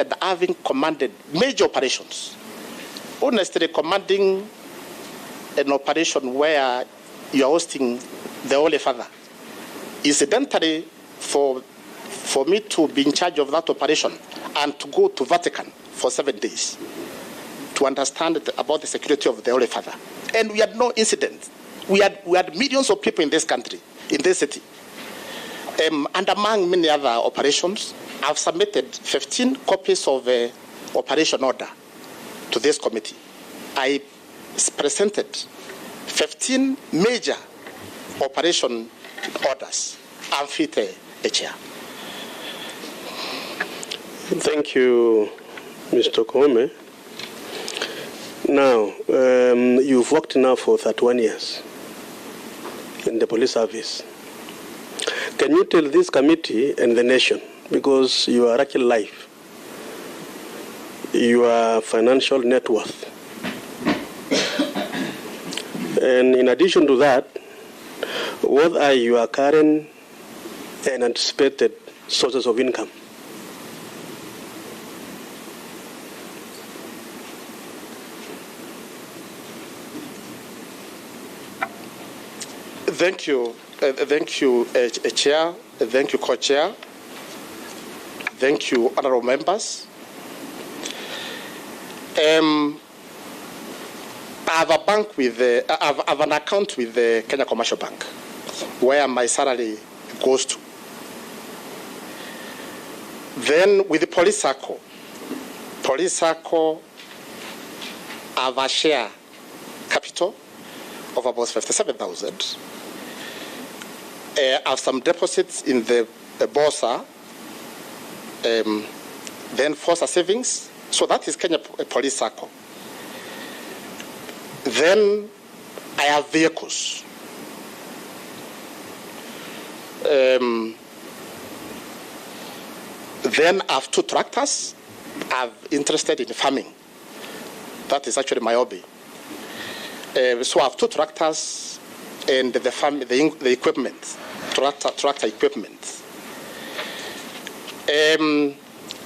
started having commanded major operations. Honestly, commanding an operation where you are hosting the Holy Father, incidentally, for me to be in charge of that operation and to go to Vatican for 7 days to understand about the security of the Holy Father. And we had no incident. We had millions of people in this country, in this city. And among many other operations, I've submitted 15 copies of operation order to this committee. I presented 15 major operation orders. I'm fit a chair. Thank you, Mr. Kome. Now, you've worked now for 31 years in the police service. Can you tell this committee and the nation, because you are actually life, your financial net worth, and in addition to that, what are your current and anticipated sources of income? Thank you, Chair. Thank you, Co-Chair. Thank you, honorable members. I have a bank with I have an account with the Kenya Commercial Bank, where my salary goes to. Then with the police circle, I have a share capital of about 57,000. I have some deposits in the Boursa, then Forza Savings. So that is Kenya Police Circle. Then I have vehicles. Then I have 2 tractors. I'm interested in farming. That is actually my hobby. So I have 2 tractors and the equipment, tractor equipment. I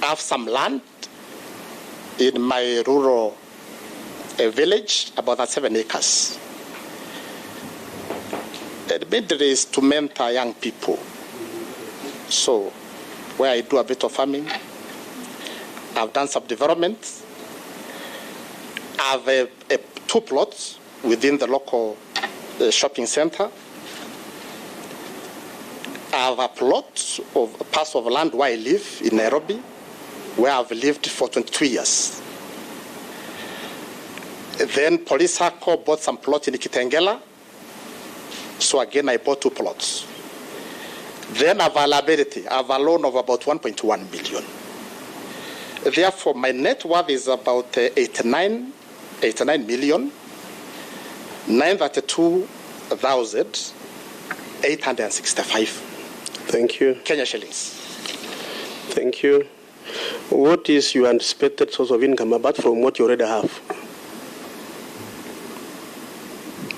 have some land in my rural village, about 7 acres. The matter is to mentor young people. So where I do a bit of farming, I've done some development. I have 2 plots within the local shopping center. I have a plot of a parcel of land where I live in Nairobi, where I've lived for 22 years. Then Police Circle bought some plots in Kitengela. So again, I bought 2 plots. Then I have a liability. I have a loan of about 1.1 billion. Therefore, my net worth is about 89 million. 932,865. Thank you. Kenya shillings. Thank you. What is your anticipated source of income apart from what you already have?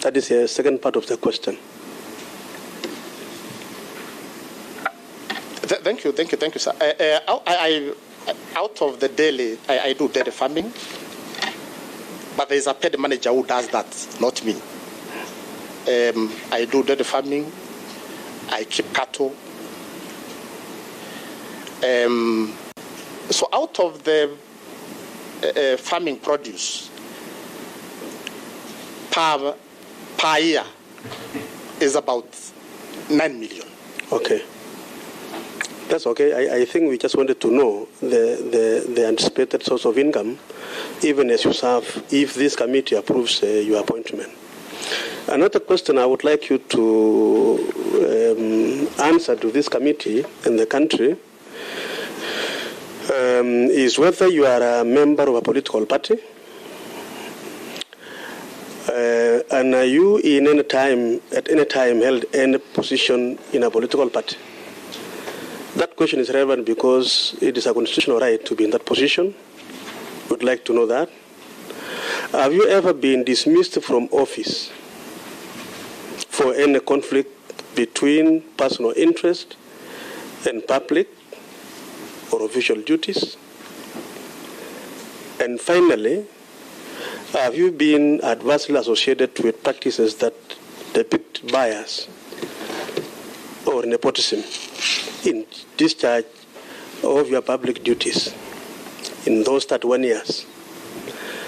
That is the second part of the question. Thank you, sir. Out of the daily, I do dairy farming. But there is a paid manager who does that, not me. I do dairy farming. I keep cattle. So out of the farming produce per year is about 9 million. Okay. That's okay. I think we just wanted to know the anticipated source of income, even as you serve, if this committee approves your appointment. Another question I would like you to answer to this committee and the country is whether you are a member of a political party, and are you at any time held any position in a political party? That question is relevant because it is a constitutional right to be in that position. Would like to know that. Have you ever been dismissed from office for any conflict between personal interest and public or official duties? And finally, have you been adversely associated with practices that depict bias or nepotism in discharge of your public duties in those 31 years?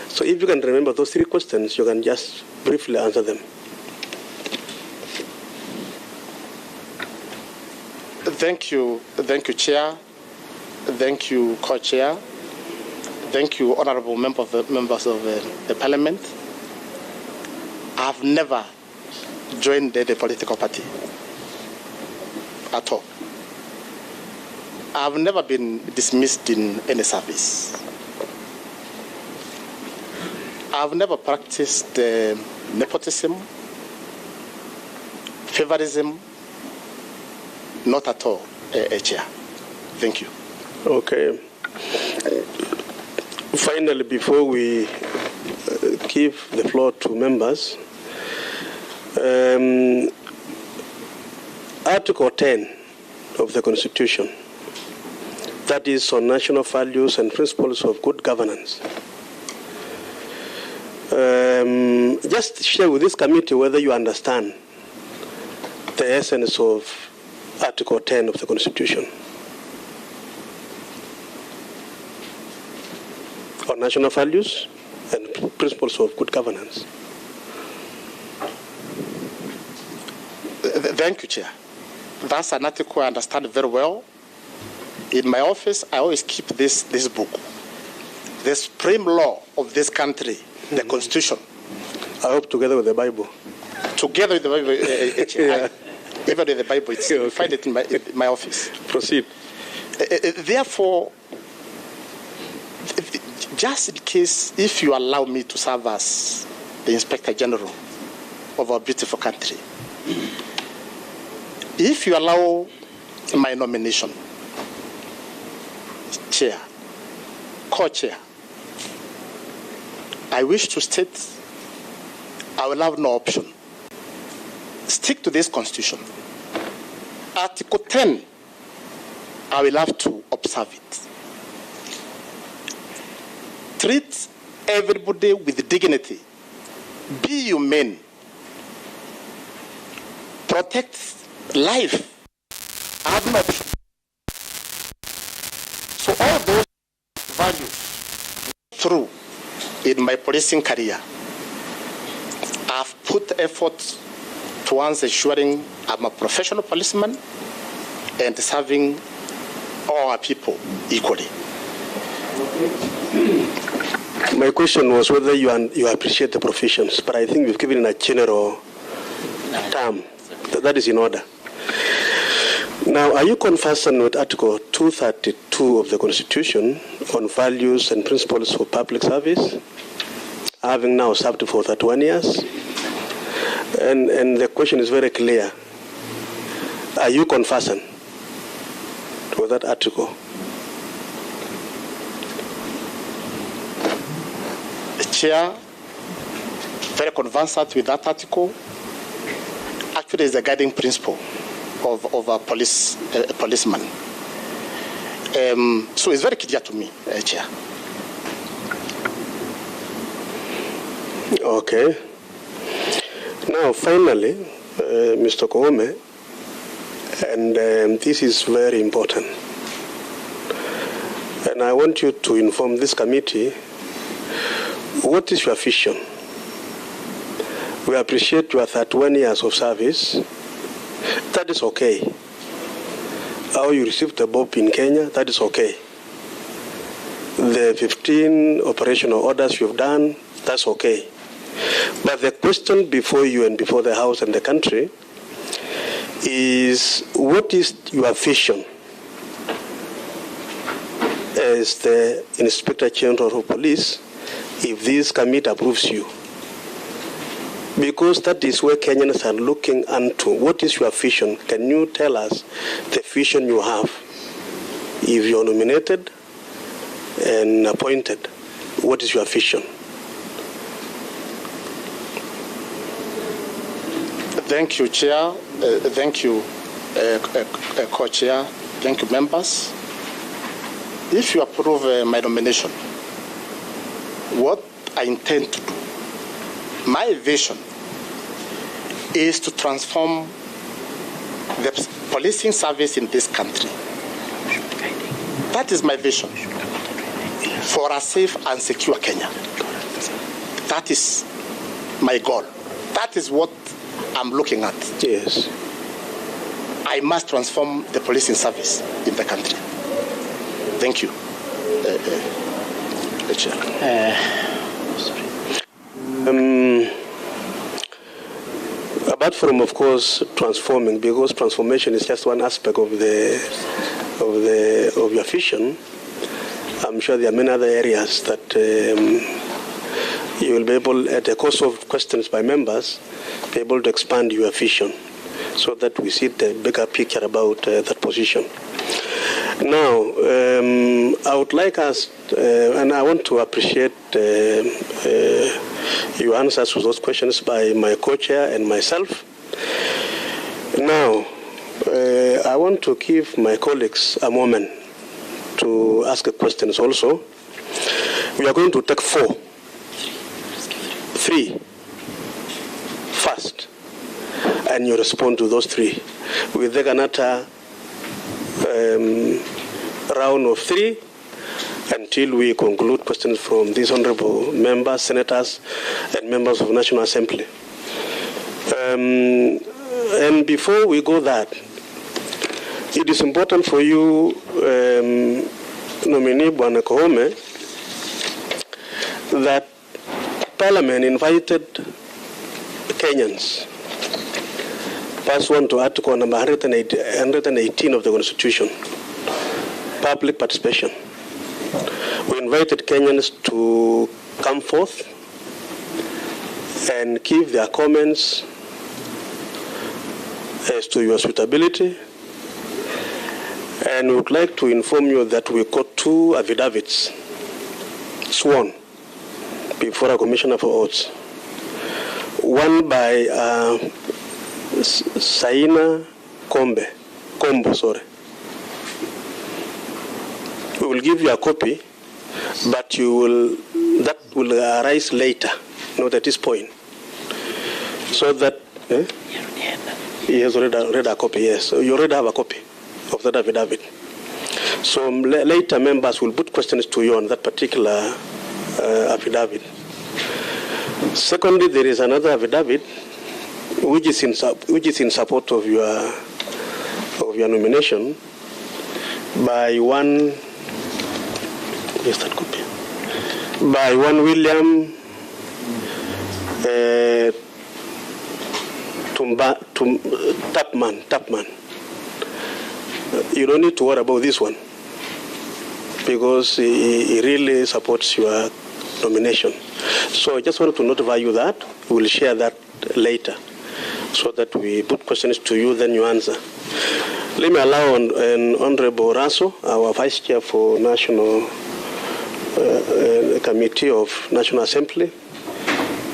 So if you can remember those 3 questions, you can just briefly answer them. Thank you, Chair. Thank you, Co-Chair. Thank you, honourable members of the Parliament. I have never joined the political party at all. I have never been dismissed in any service. I have never practiced nepotism, favorism, not at all, Chair. Thank you. Okay. Finally, before we give the floor to members, Article 10 of the Constitution, that is on national values and principles of good governance. Just share with this committee whether you understand the essence of Article 10 of the Constitution on national values and principles of good governance. Thank you, Chair. That's an article I understand very well. In my office, I always keep this book, the supreme law of this country, the Constitution. I hope together with the Bible. Together with the Bible, Chair. Even with the Bible, it's, okay. You find it in my office. Proceed. Therefore, just in case, if you allow me to serve as the Inspector General of our beautiful country, if you allow my nomination, Chair, Co-Chair, I wish to state I will have no option. Stick to this Constitution. Article 10, I will have to observe it. Treat everybody with dignity. Be humane. Protect life. I have no option. So all those values through in my policing career, I've put effort towards ensuring I'm a professional policeman and serving all our people equally. My question was whether you appreciate the professions, but I think we've given a general term. That is in order. Now, are you conversant with Article 232 of the Constitution on values and principles for public service, having now served for 31 years? And the question is very clear. Are you conversant with that article? Chair, very conversant with that article. Actually, is the guiding principle of a policeman. So it's very clear to me, Chair. Okay. Now, finally, Mr. Koome, and this is very important, and I want you to inform this committee, what is your vision? We appreciate your 31 years of service. That is okay. How you received the BOP in Kenya, that is okay. The 15 operational orders you've done, that's okay. But the question before you and before the House and the country is, what is your vision as the Inspector General of Police if this committee approves you? Because that is where Kenyans are looking unto. What is your vision? Can you tell us the vision you have if you're nominated and appointed? What is your vision? Thank you, Chair. Thank you, Co-Chair. Thank you, members. If you approve my nomination, what I intend to do. My vision is to transform the policing service in this country. That is my vision for a safe and secure Kenya. That is my goal. That is what I'm looking at. Yes. I must transform the policing service in the country. Thank you. Chair. Apart from, of course, transforming, because transformation is just one aspect of your vision, I'm sure there are many other areas that you will be able, at the course of questions by members, be able to expand your vision so that we see the bigger picture about that position. Now, I would like us, and I want to appreciate your answers to those questions by my co-chair and myself. Now, I want to give my colleagues a moment to ask questions also. We are going to take 4. 3 first, and you respond to those 3. We'll take another round of 3 until we conclude questions from these honorable members, senators, and members of the National Assembly. And before we go that, it is important for you, nominee Bwana Koome, that Parliament invited Kenyans, pursuant to Article number 118 of the Constitution, public participation. We invited Kenyans to come forth and give their comments as to your suitability. And we would like to inform you that we got 2 affidavits sworn before a commissioner for oaths. One by Saina Kombo. We will give you a copy, but that will arise later, not at this point. So that he has already read a copy, yes. So you already have a copy of that affidavit. So later members will put questions to you on that particular affidavit. Secondly, there is another affidavit which is in support of your nomination by one William Tapman. You don't need to worry about this one because he really supports your nomination. So I just wanted to notify you that. We will share that later so that we put questions to you, then you answer. Let me allow an Honorable Raso, our Vice Chair for National Committee of National Assembly,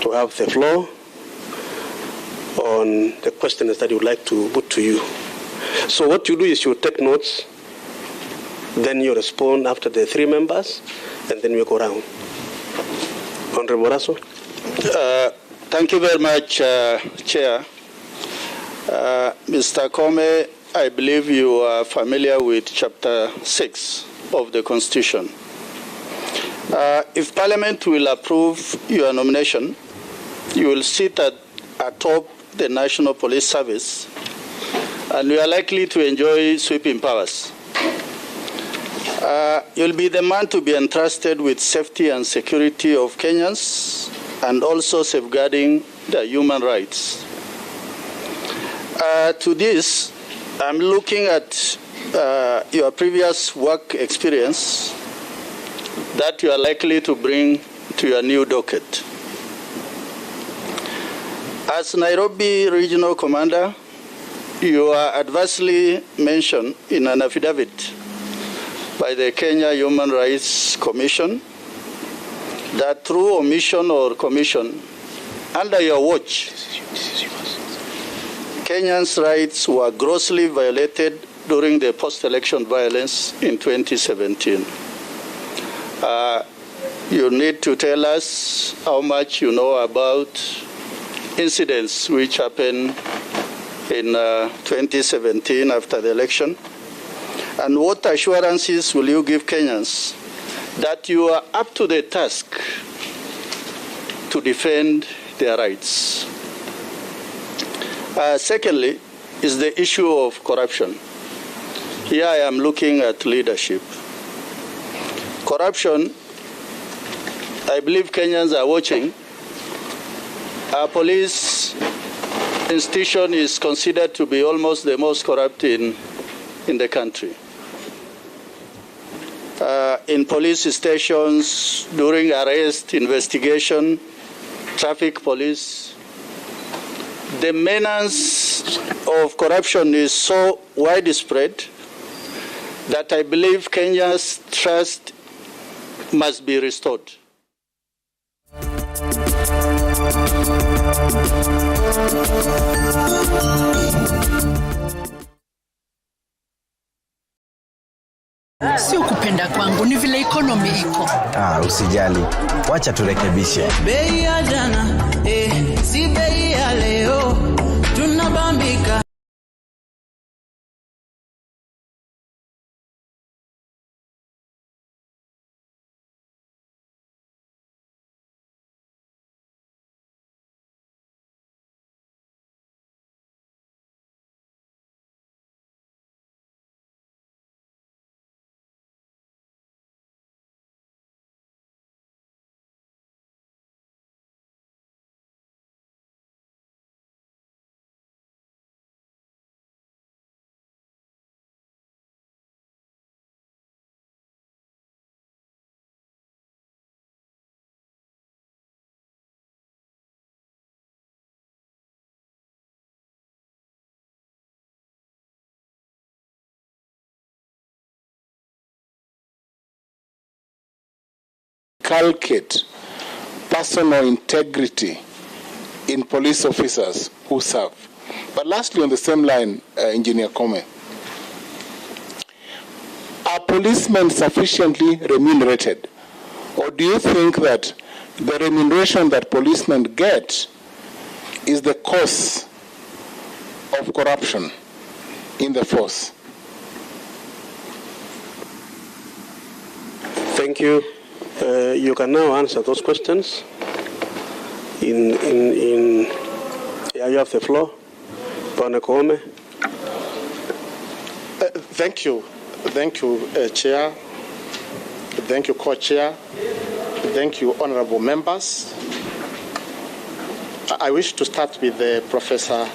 to have the floor on the questions that you would like to put to you. So what you do is you take notes, then you respond after the 3 members, and then we go around. Honorable Raso. Thank you very much, Chair. Mr. Koome, I believe you are familiar with Chapter 6 of the Constitution. If Parliament will approve your nomination, you will sit atop the National Police Service, and you are likely to enjoy sweeping powers. You'll be the man to be entrusted with safety and security of Kenyans and also safeguarding their human rights. To this, I'm looking at your previous work experience that you are likely to bring to your new docket. As Nairobi Regional Commander, you are adversely mentioned in an affidavit by the Kenya Human Rights Commission that through omission or commission, under your watch, Kenyans' rights were grossly violated during the post-election violence in 2017. you need to tell us how much you know about incidents which happened in 2017 after the election. And what assurances will you give Kenyans that you are up to the task to defend their rights? Secondly, is the issue of corruption. Here I am looking at leadership. Corruption, I believe Kenyans are watching. Our police institution is considered to be almost the most corrupt in the country. In police stations, during arrest, investigation, traffic police, the menace of corruption is so widespread that I believe Kenya's trust must be restored. Sio kupenda kwangu, ni vile economy iko. Usijali. Wacha turekebishe. Bei ya jana, si bei ya leo. Tunabambika. Inculcate personal integrity in police officers who serve. But lastly, on the same line, Engineer Kome, are policemen sufficiently remunerated? Or do you think that the remuneration that policemen get is the cause of corruption in the force? Thank you. You can now answer those questions. You have the floor. Bwana Koome. Thank you. Thank you, Chair. Thank you, Co-Chair. Thank you, honorable members. I wish to start with Professor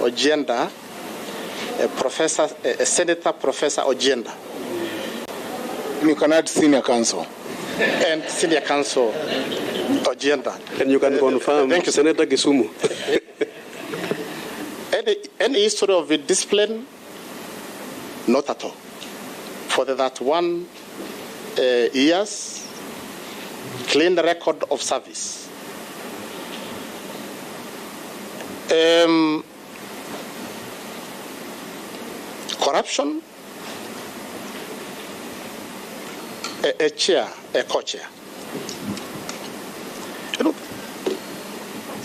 Ojienda, Senator Professor Ojienda. You can add senior counsel. And Senior Counsel Ojienda. And you can confirm, thank you, Senator Kisumu. Any history of discipline? Not at all. For the 31 years, clean record of service. Corruption? A chair, a co-chair. You know,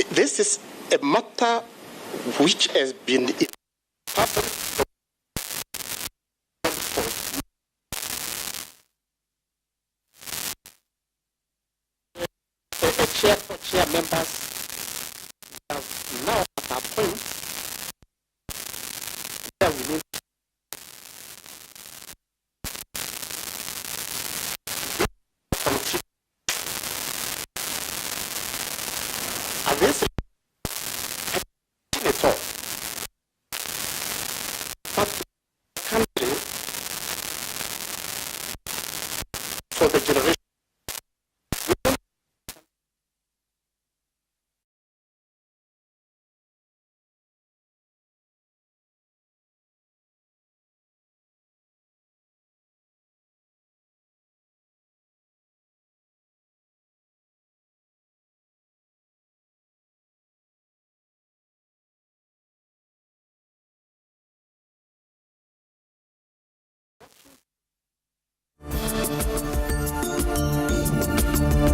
this is a matter which has been chair members have now at a point